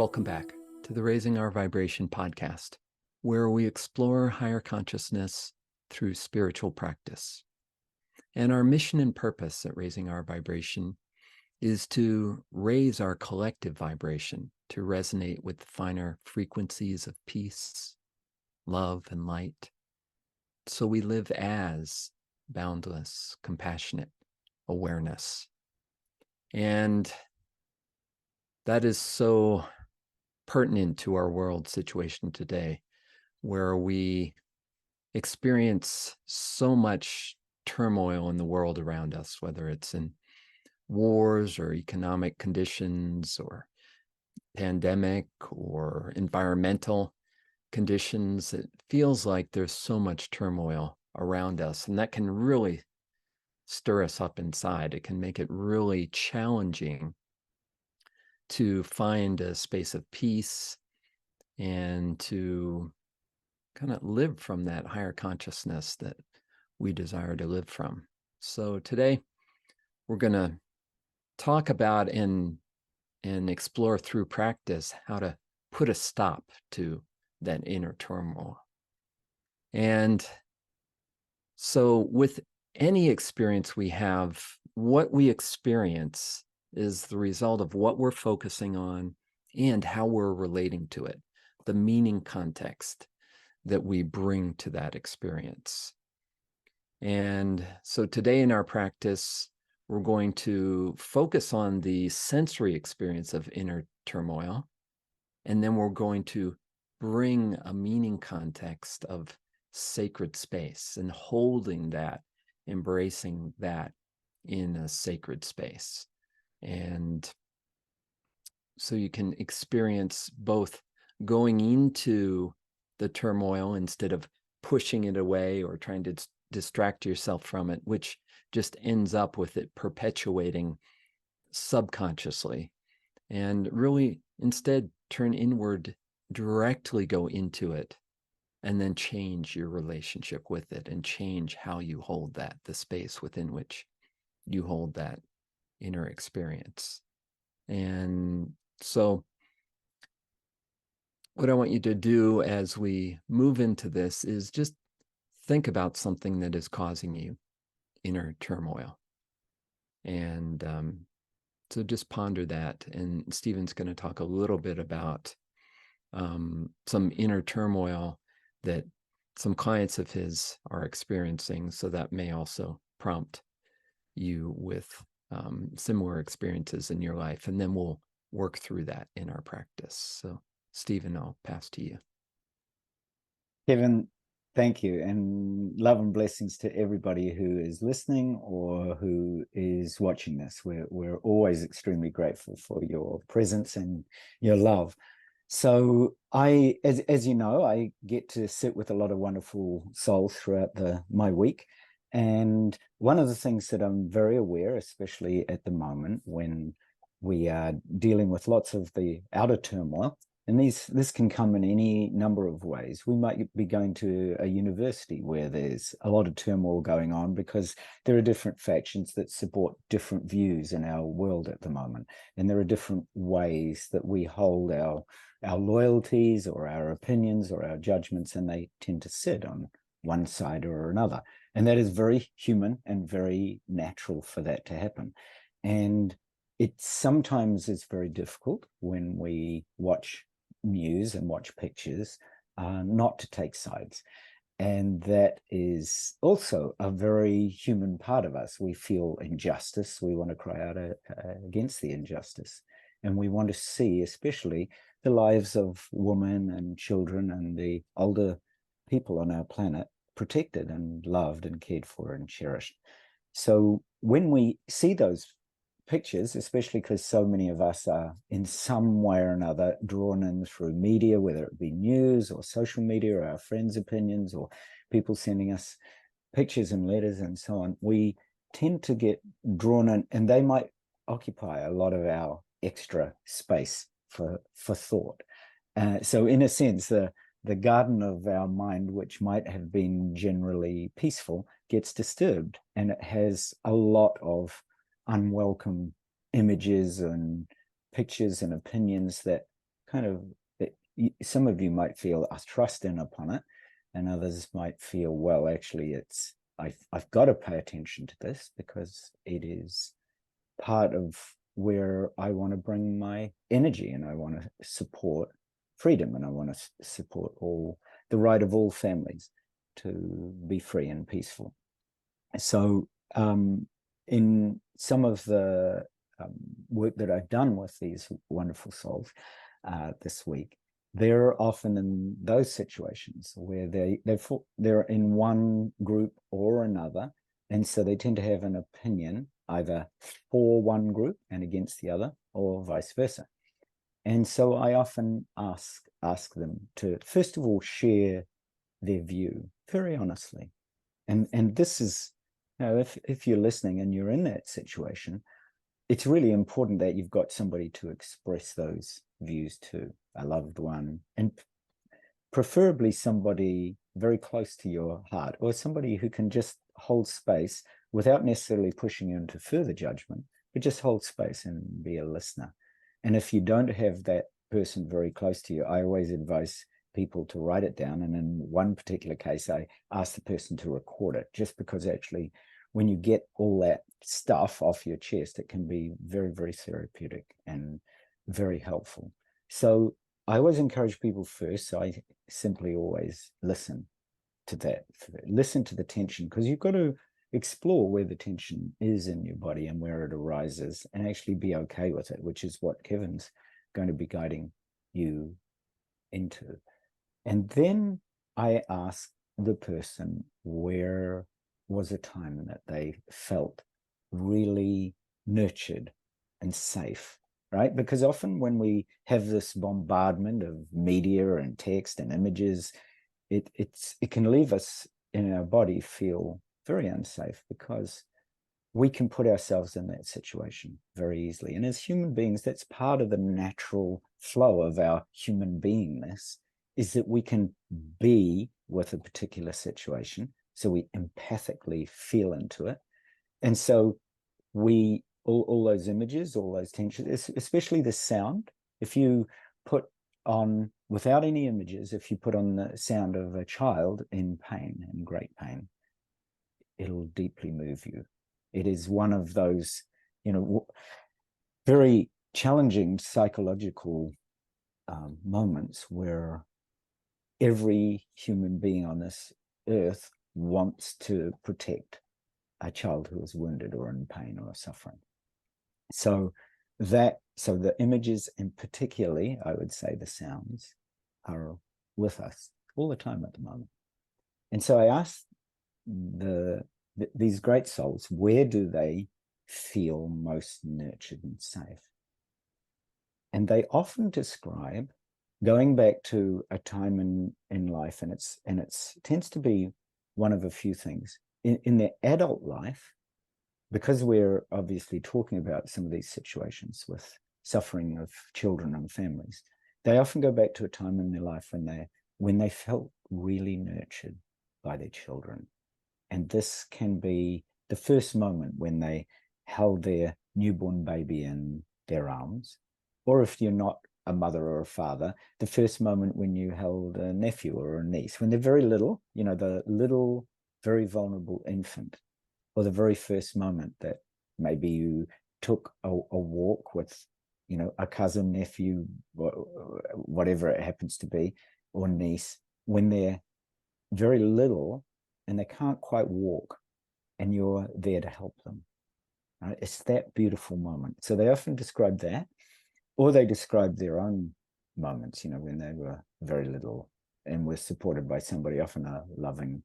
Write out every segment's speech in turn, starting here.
Welcome back to the Raising Our Vibration podcast, where we explore higher consciousness through spiritual practice. And our mission and purpose at Raising Our Vibration is to raise our collective vibration to resonate with finer frequencies of peace, love, and light. So we live as boundless, compassionate awareness. And that is so pertinent to our world situation today, where we experience so much turmoil in the world around us, whether it's in wars or economic conditions or pandemic or environmental conditions. It feels like there's so much turmoil around us, and that can really stir us up inside. It can make it really challenging to find a space of peace and to kind of live from that higher consciousness that we desire to live from. So today we're going to talk about and explore through practice how to put a stop to that inner turmoil. And so with any experience we have, what we experience is the result of what we're focusing on and how we're relating to it, the meaning context that we bring to that experience. And so today in our practice, we're going to focus on the sensory experience of inner turmoil, and then we're going to bring a meaning context of sacred space and holding that, embracing that in a sacred space. And so you can experience both going into the turmoil instead of pushing it away or trying to distract yourself from it, which just ends up with it perpetuating subconsciously, and really instead turn inward, directly go into it, and then change your relationship with it and change how you hold that, the space within which you hold that inner experience. And so what I want you to do as we move into this is just think about something that is causing you inner turmoil. And so just ponder that. And Stephen's going to talk a little bit about some inner turmoil that some clients of his are experiencing. So that may also prompt you with similar experiences in your life. And then we'll work through that in our practice. So Stephen, I'll pass to you. Kevin, thank you, and love and blessings to everybody who is listening or who is watching this. We're always extremely grateful for your presence and your love. So as you know, I get to sit with a lot of wonderful souls throughout my week. And one of the things that I'm very aware, especially at the moment when we are dealing with lots of the outer turmoil, and this can come in any number of ways. We might be going to a university where there's a lot of turmoil going on because there are different factions that support different views in our world at the moment. And there are different ways that we hold our loyalties or our opinions or our judgments, and they tend to sit on one side or another. And that is very human and very natural for that to happen. And it sometimes is very difficult when we watch news and watch pictures not to take sides. And that is also a very human part of us. We feel injustice. We want to cry out against the injustice. And we want to see, especially, the lives of women and children and the older people on our planet protected and loved and cared for and cherished. So when we see those pictures, especially because so many of us are in some way or another drawn in through media, whether it be news or social media or our friends' opinions or people sending us pictures and letters and so on, we tend to get drawn in, and they might occupy a lot of our extra space for thought. So in a sense, the garden of our mind, which might have been generally peaceful, gets disturbed, and it has a lot of unwelcome images and pictures and opinions that kind of, some of you might feel a trust in upon it, and others might feel, well, actually, I've got to pay attention to this because it is part of where I want to bring my energy, and I want to support freedom, and I want to support the right of all families to be free and peaceful. So in some of the work that I've done with these wonderful souls this week, they're often in those situations where they're in one group or another, and so they tend to have an opinion either for one group and against the other, or vice versa. And so I often ask them to, first of all, share their view very honestly. And this is, if you're listening and you're in that situation, it's really important that you've got somebody to express those views to, a loved one, and preferably somebody very close to your heart, or somebody who can just hold space without necessarily pushing you into further judgment, but just hold space and be a listener. And if you don't have that person very close to you, I always advise people to write it down. And in one particular case, I asked the person to record it, just because actually when you get all that stuff off your chest, it can be very, very therapeutic and very helpful. So I always encourage people first. So I simply always listen to that, listen to the tension, because you've got to explore where the tension is in your body and where it arises, and actually be okay with it, which is what Kevin's going to be guiding you into. And then I ask the person, where was a time that they felt really nurtured and safe, right? Because often when we have this bombardment of media and text and images, it can leave us in our body feel very unsafe, because we can put ourselves in that situation very easily. And as human beings, that's part of the natural flow of our human beingness, is that we can be with a particular situation. So we empathically feel into it. And so we, all those images, all those tensions, especially the sound, if you put on, without any images, if you put on the sound of a child in pain, in great pain, it'll deeply move you. It is one of those, very challenging psychological moments where every human being on this earth wants to protect a child who is wounded or in pain or suffering. So the images, and particularly, I would say, the sounds, are with us all the time at the moment. And so I asked these great souls, where do they feel most nurtured and safe? And they often describe going back to a time in life, and it's tends to be one of a few things. In their adult life, because we're obviously talking about some of these situations with suffering of children and families, they often go back to a time in their life when they felt really nurtured by their children. And this can be the first moment when they held their newborn baby in their arms, or if you're not a mother or a father, the first moment when you held a nephew or a niece, when they're very little, the little, very vulnerable infant, or the very first moment that maybe you took a walk with, a cousin, nephew, whatever it happens to be, or niece, when they're very little and they can't quite walk, and you're there to help them. Right? It's that beautiful moment. So they often describe that, or they describe their own moments, when they were very little and were supported by somebody, often a loving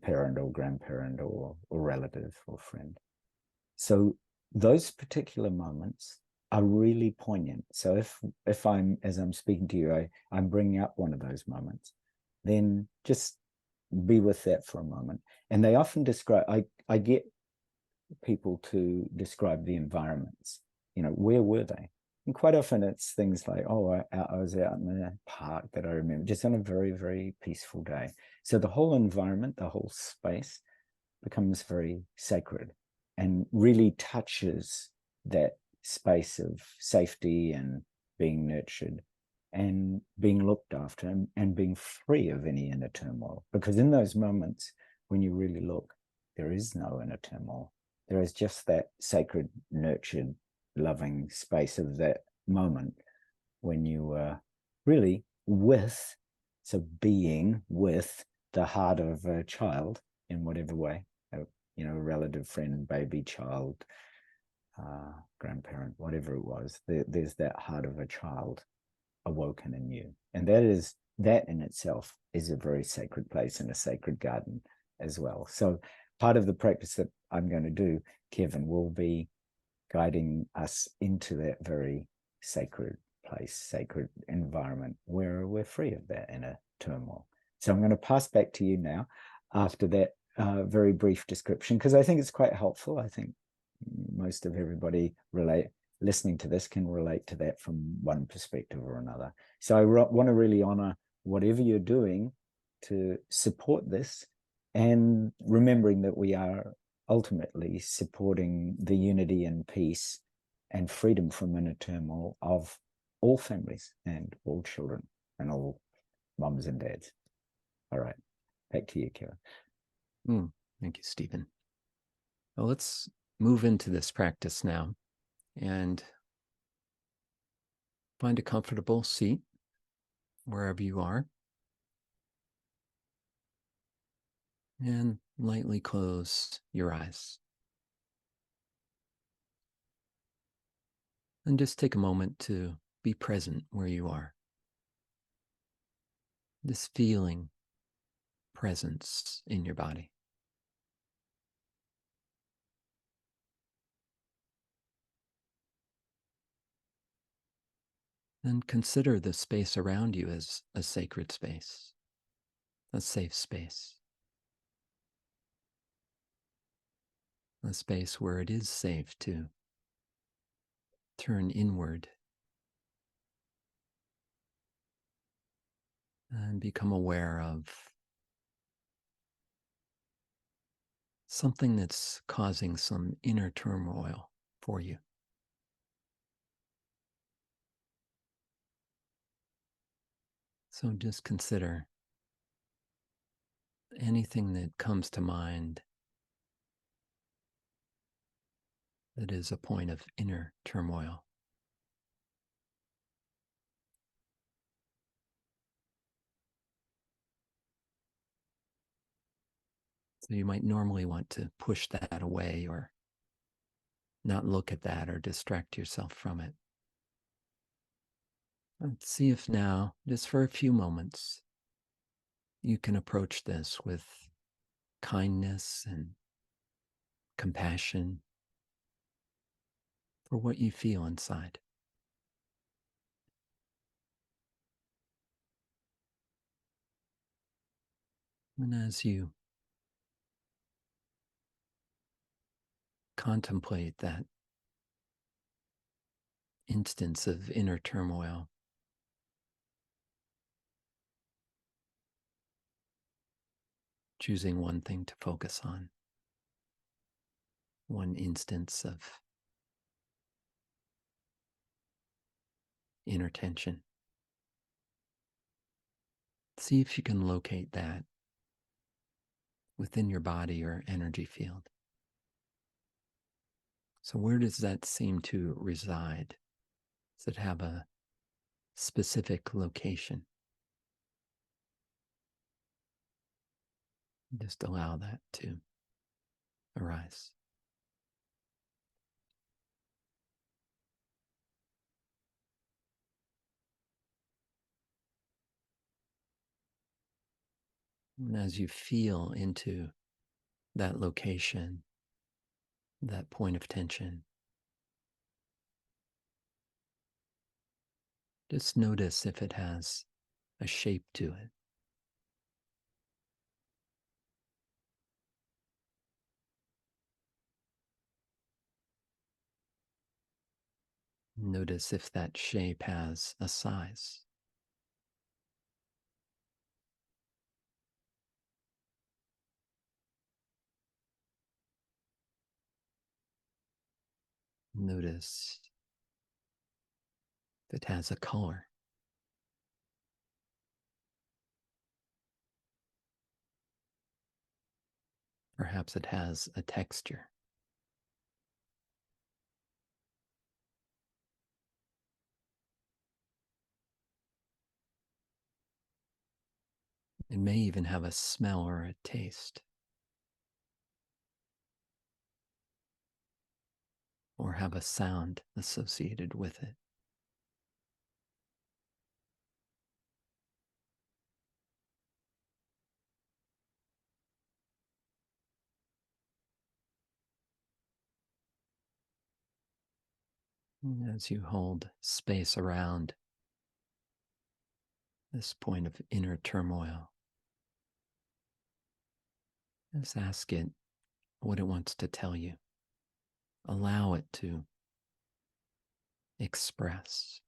parent or grandparent or relative or friend. So those particular moments are really poignant. So if I'm, as I'm speaking to you, I'm bringing up one of those moments, then just be with that for a moment. And they often describe, I get people to describe the environments, where were they? And quite often it's things like, I was out in the park that I remember, just on a very, very peaceful day. So the whole environment, the whole space becomes very sacred and really touches that space of safety and being nurtured, and being looked after, and being free of any inner turmoil. Because in those moments, when you really look, there is no inner turmoil. There is just that sacred, nurtured, loving space of that moment when you are really with, so being with the heart of a child in whatever way, a relative, friend, baby, child, grandparent, whatever it was. There's that heart of a child awoken in you, and that in itself is a very sacred place and a sacred garden as well. So part of the practice that I'm going to do, Kevin, will be guiding us into that very sacred place, sacred environment where we're free of that inner turmoil. So I'm going to pass back to you now after that very brief description, because I think it's quite helpful. I think most of everybody listening to this can relate to that from one perspective or another. So I want to really honor whatever you're doing to support this, and remembering that we are ultimately supporting the unity and peace and freedom from inner turmoil of all families and all children and all mums and dads. All right, back to you, Kevin. Thank you, Stephen. Well, let's move into this practice now and find a comfortable seat wherever you are, and lightly close your eyes. And just take a moment to be present where you are. This feeling presence in your body. And consider the space around you as a sacred space, a safe space, a space where it is safe to turn inward and become aware of something that's causing some inner turmoil for you. So just consider anything that comes to mind that is a point of inner turmoil. So you might normally want to push that away or not look at that or distract yourself from it. Let's see if now, just for a few moments, you can approach this with kindness and compassion for what you feel inside. And as you contemplate that instance of inner turmoil, choosing one thing to focus on, one instance of inner tension. See if you can locate that within your body or energy field. So where does that seem to reside? Does it have a specific location? Just allow that to arise. And as you feel into that location, that point of tension, just notice if it has a shape to it. Notice if that shape has a size. Notice If it has a color, perhaps it has a texture. It may even have a smell or a taste, or have a sound associated with it. And as you hold space around this point of inner turmoil, just ask it what it wants to tell you. Allow it to express.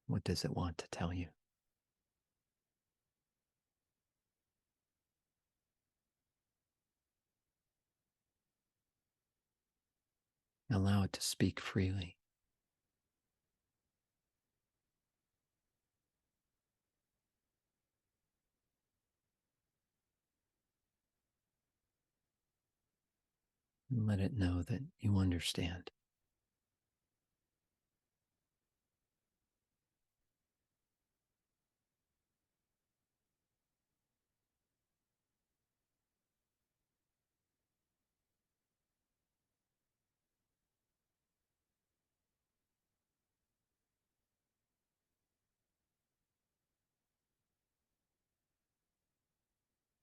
What does it want to tell you? Allow it to speak freely. And let it know that you understand.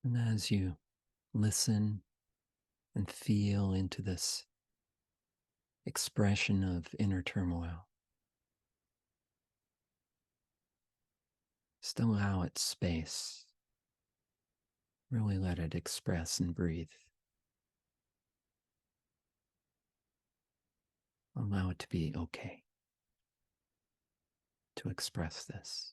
And as you listen and feel into this expression of inner turmoil, just allow it space. Really let it express and breathe. Allow it to be okay to express this.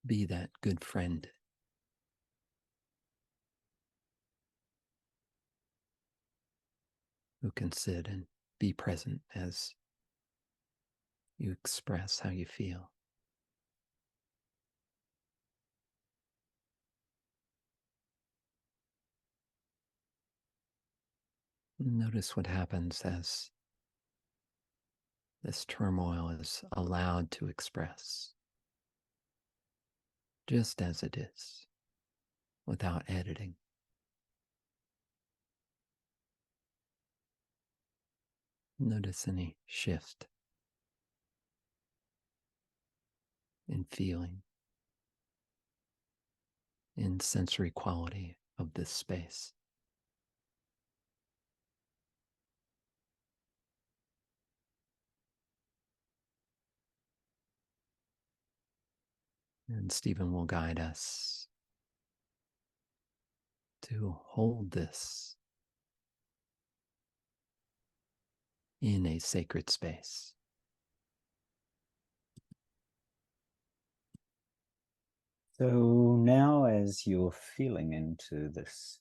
Be that good friend who can sit and be present as you express how you feel. Notice what happens as this turmoil is allowed to express, just as it is, without editing. Notice any shift in feeling, in sensory quality of this space. And Stephen will guide us to hold this in a sacred space. So now, as you're feeling into this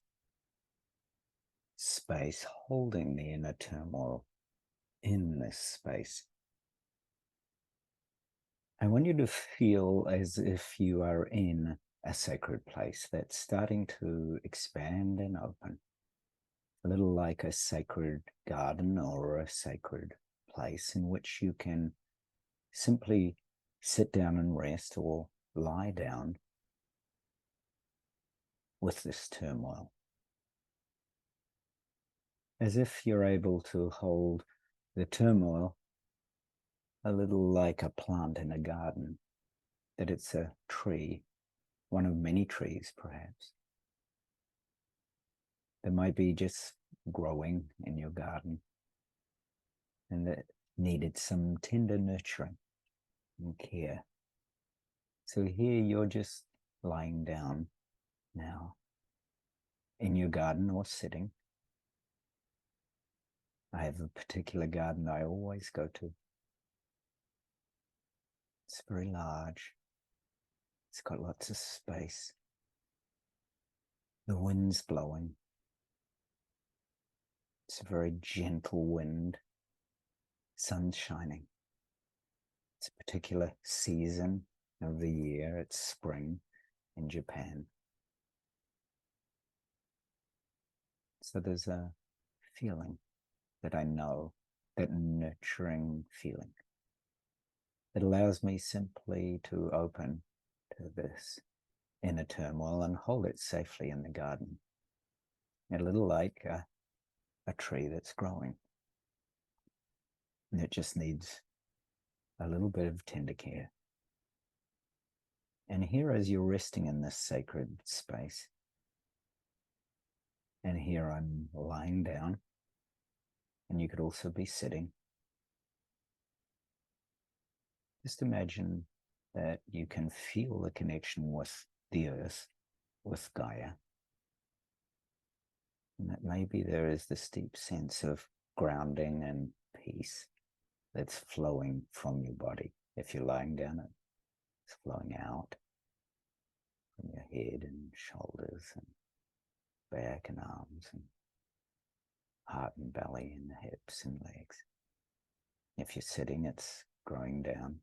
space, holding the inner turmoil in this space, I want you to feel as if you are in a sacred place that's starting to expand and open, a little like a sacred garden or a sacred place in which you can simply sit down and rest or lie down with this turmoil. As if you're able to hold the turmoil a little like a plant in a garden, that it's a tree, one of many trees perhaps, that might be just growing in your garden and that needed some tender nurturing and care. So here you're just lying down now in your garden or sitting, I have a particular garden I always go to. It's very large. It's got lots of space. The wind's blowing. It's a very gentle wind. Sun's shining. It's a particular season of the year. It's spring in Japan. So there's a feeling that I know, that nurturing feeling that allows me simply to open to this inner turmoil and hold it safely in the garden. A little like a tree that's growing. And it just needs a little bit of tender care. And here, as you're resting in this sacred space, and here I'm lying down, and you could also be sitting. Just imagine that you can feel the connection with the earth, with Gaia. And that maybe there is this deep sense of grounding and peace that's flowing from your body. If you're lying down, it's flowing out from your head and shoulders and back and arms and heart and belly and the hips and legs. If you're sitting, it's growing down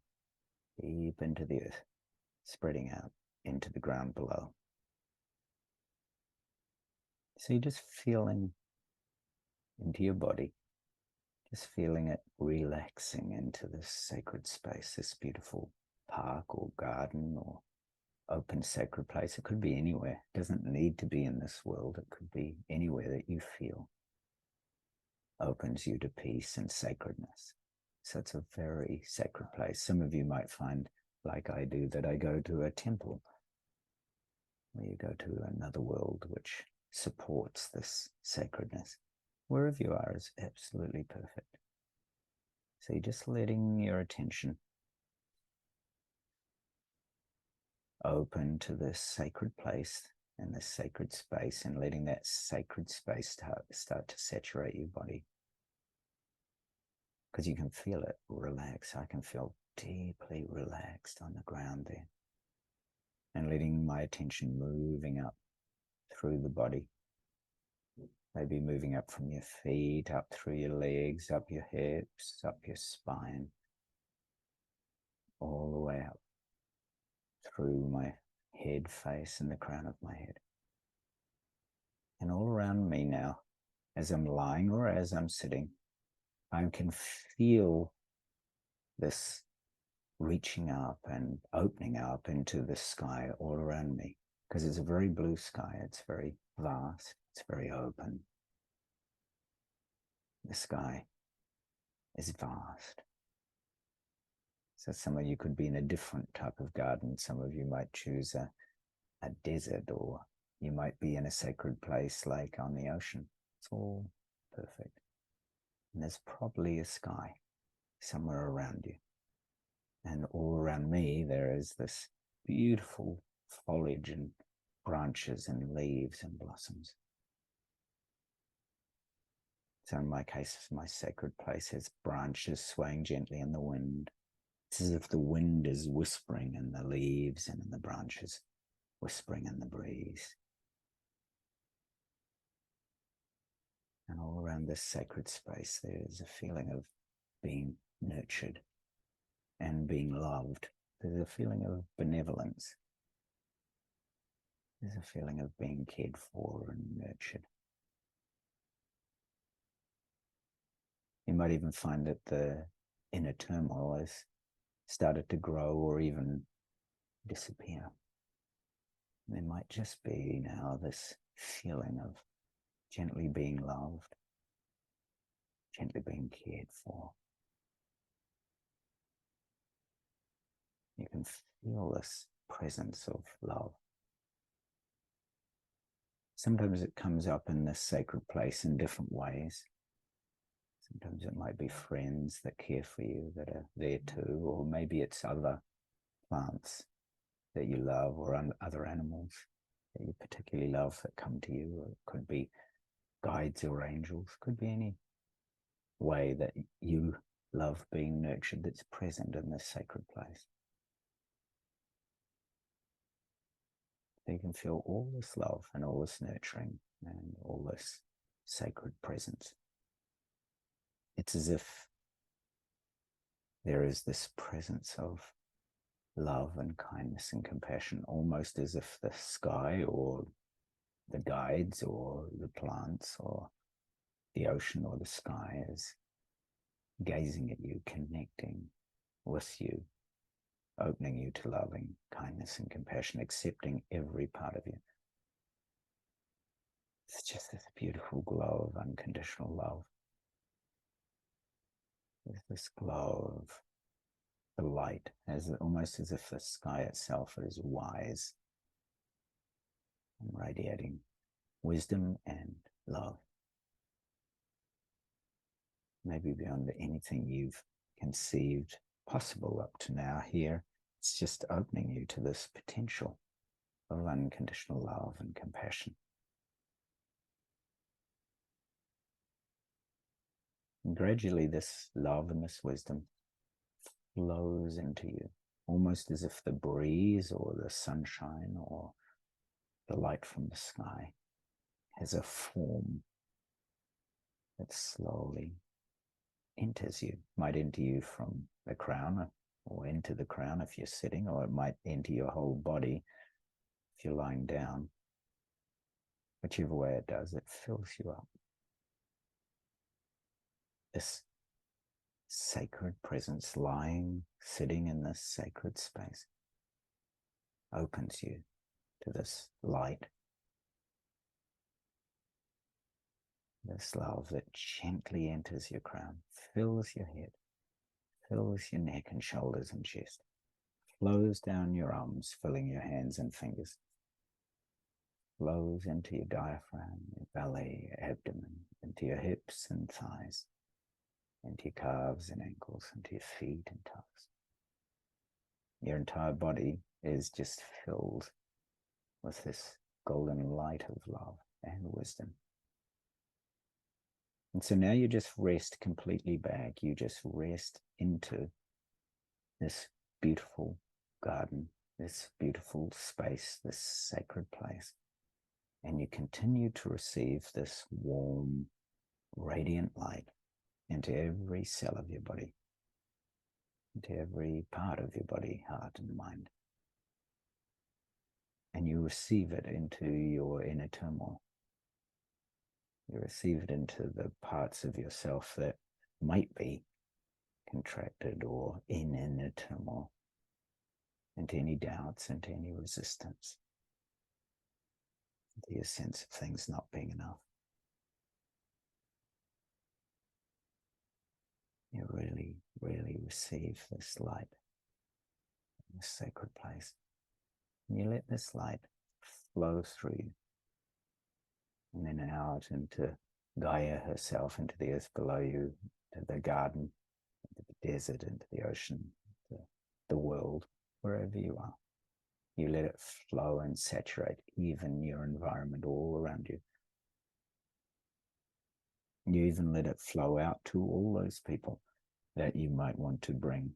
deep into the earth, spreading out into the ground below. So you're just feeling into your body, just feeling it relaxing into this sacred space, this beautiful park or garden or open sacred place. It could be anywhere. It doesn't need to be in this world. It could be anywhere that you feel opens you to peace and sacredness. So it's a very sacred place. Some of you might find, like I do, that I go to a temple, where you go to another world which supports this sacredness. Wherever you are is absolutely perfect. So you're just letting your attention open to this sacred place and this sacred space, and letting that sacred space start to saturate your body. Because you can feel it relax. I can feel deeply relaxed on the ground there. And letting my attention moving up through the body. Maybe moving up from your feet, up through your legs, up your hips, up your spine, all the way up through my head, face, and the crown of my head. And all around me now, as I'm lying or as I'm sitting, I can feel this reaching up and opening up into the sky all around me, because it's a very blue sky. It's very vast. It's very open. The sky is vast. So some of you could be in a different type of garden. Some of you might choose a desert, or you might be in a sacred place like on the ocean. It's all perfect. And there's probably a sky somewhere around you. And all around me, there is this beautiful foliage and branches and leaves and blossoms. So in my case, my sacred place has branches swaying gently in the wind. It's as if the wind is whispering in the leaves and in the branches, whispering in the breeze. And all around this sacred space, there's a feeling of being nurtured and being loved. There's a feeling of benevolence. There's a feeling of being cared for and nurtured. You might even find that the inner turmoil has started to grow or even disappear. There might just be now this feeling of gently being loved, gently being cared for. You can feel this presence of love. Sometimes it comes up in this sacred place in different ways. Sometimes it might be friends that care for you that are there too, or maybe it's other plants that you love, or other animals that you particularly love that come to you. Or it could be guides or angels, could be any way that you love being nurtured that's present in this sacred place. So you can feel all this love and all this nurturing and all this sacred presence. It's as if there is this presence of love and kindness and compassion, almost as if the sky or the guides or the plants or the ocean or the sky is gazing at you, connecting with you, opening you to loving kindness and compassion, accepting every part of you. It's just this beautiful glow of unconditional love. There's this glow of the light, almost as if the sky itself is wise and radiating wisdom and love. Maybe beyond anything you've conceived possible up to now here, it's just opening you to this potential of unconditional love and compassion. And gradually this love and this wisdom flows into you, almost as if the breeze or the sunshine or the light from the sky has a form that slowly enters you. It might enter you from the crown or into the crown if you're sitting, or it might enter your whole body if you're lying down. Whichever way it does, it fills you up. This sacred presence sitting in this sacred space opens you to this light, this love that gently enters your crown, fills your head, fills your neck and shoulders and chest, flows down your arms, filling your hands and fingers, flows into your diaphragm, your belly, your abdomen, into your hips and thighs, into your calves and ankles, into your feet and toes. Your entire body is just filled with this golden light of love and wisdom. And so now you just rest completely back. You just rest into this beautiful garden, this beautiful space, this sacred place. And you continue to receive this warm, radiant light into every cell of your body, into every part of your body, heart and mind. And you receive it into your inner turmoil. You receive it into the parts of yourself that might be contracted or in inner turmoil, into any doubts, into any resistance, into your sense of things not being enough. You really, really receive this light, this sacred place. And you let this light flow through you, and then out into Gaia herself, into the earth below you, to the garden, into the desert, into the ocean, the world, wherever you are. You let it flow and saturate even your environment all around you. You even let it flow out to all those people that you might want to bring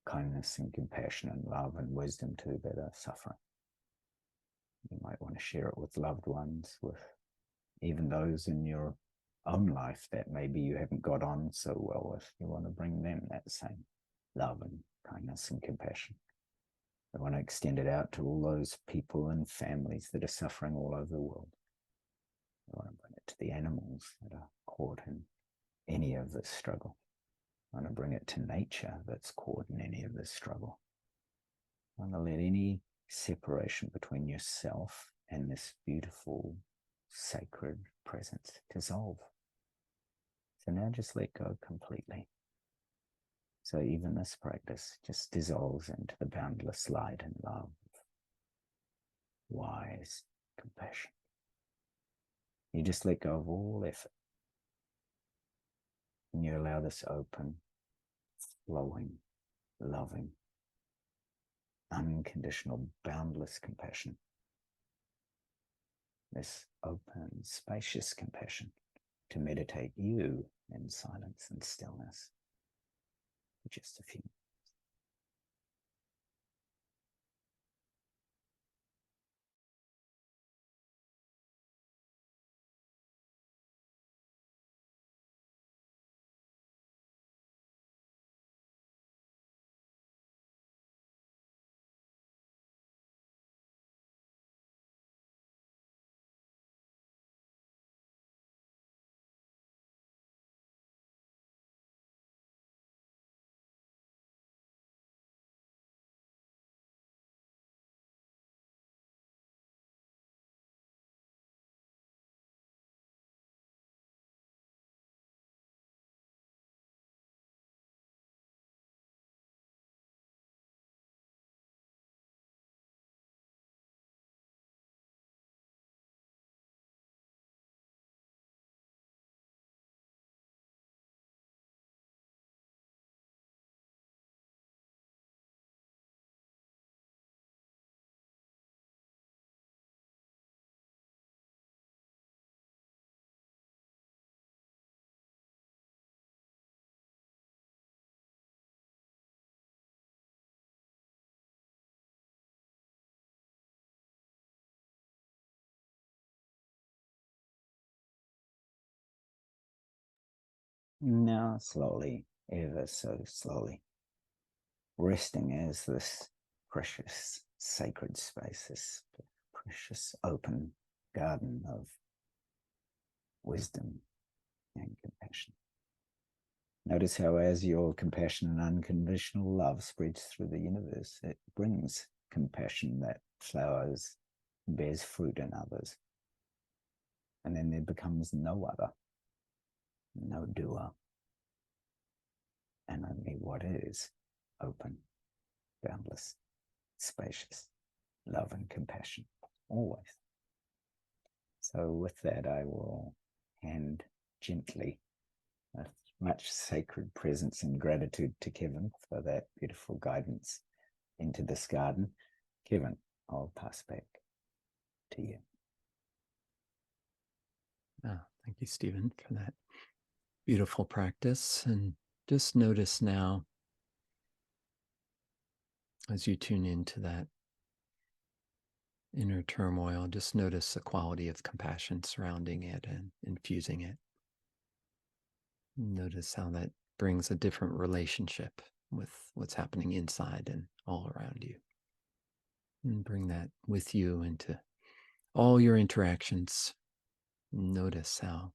kindness and compassion and love and wisdom to that are suffering. You might want to share it with loved ones, with even those in your own life that maybe you haven't got on so well with. You want to bring them that same love and kindness and compassion. You want to extend it out to all those people and families that are suffering all over the world. You want to bring it to the animals that are caught in any of this struggle. I want to bring it to nature that's caught in any of this struggle. I want to let any separation between yourself and this beautiful, sacred presence dissolve. So now just let go completely. So even this practice just dissolves into the boundless light and love, wise compassion. You just let go of all effort. And you allow this open, flowing, loving, unconditional, boundless compassion. This open, spacious compassion to meditate you in silence and stillness for just a few. Now slowly, ever so slowly, resting as this precious sacred space, this precious open garden of wisdom and compassion. Notice how as your compassion and unconditional love spreads through the universe, it brings compassion that flowers, bears fruit in others. And then there becomes no other, no doer, and only what is open, boundless, spacious, love and compassion, always. So with that, I will hand gently, with much sacred presence and gratitude to Kevin for that beautiful guidance into this garden. Kevin, I'll pass back to you. Thank you, Stephen, for that beautiful practice. And just notice now, as you tune into that inner turmoil, just notice the quality of compassion surrounding it and infusing it. Notice how that brings a different relationship with what's happening inside and all around you. And bring that with you into all your interactions. Notice how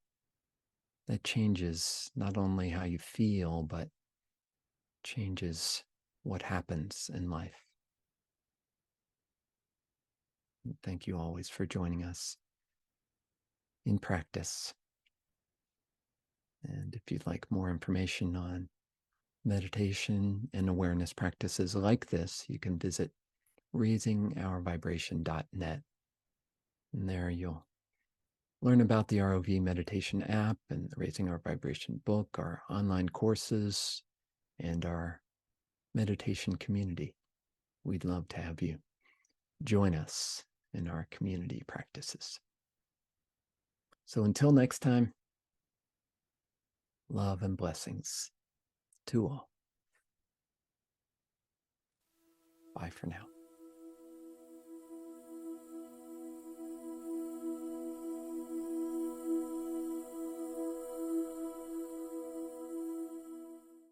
that changes not only how you feel, but changes what happens in life. Thank you always for joining us in practice. And if you'd like more information on meditation and awareness practices like this, you can visit raisingourvibration.net. And there you'll learn about the ROV meditation app and the Raising Our Vibration book, our online courses, and our meditation community. We'd love to have you join us in our community practices. So until next time, love and blessings to all. Bye for now.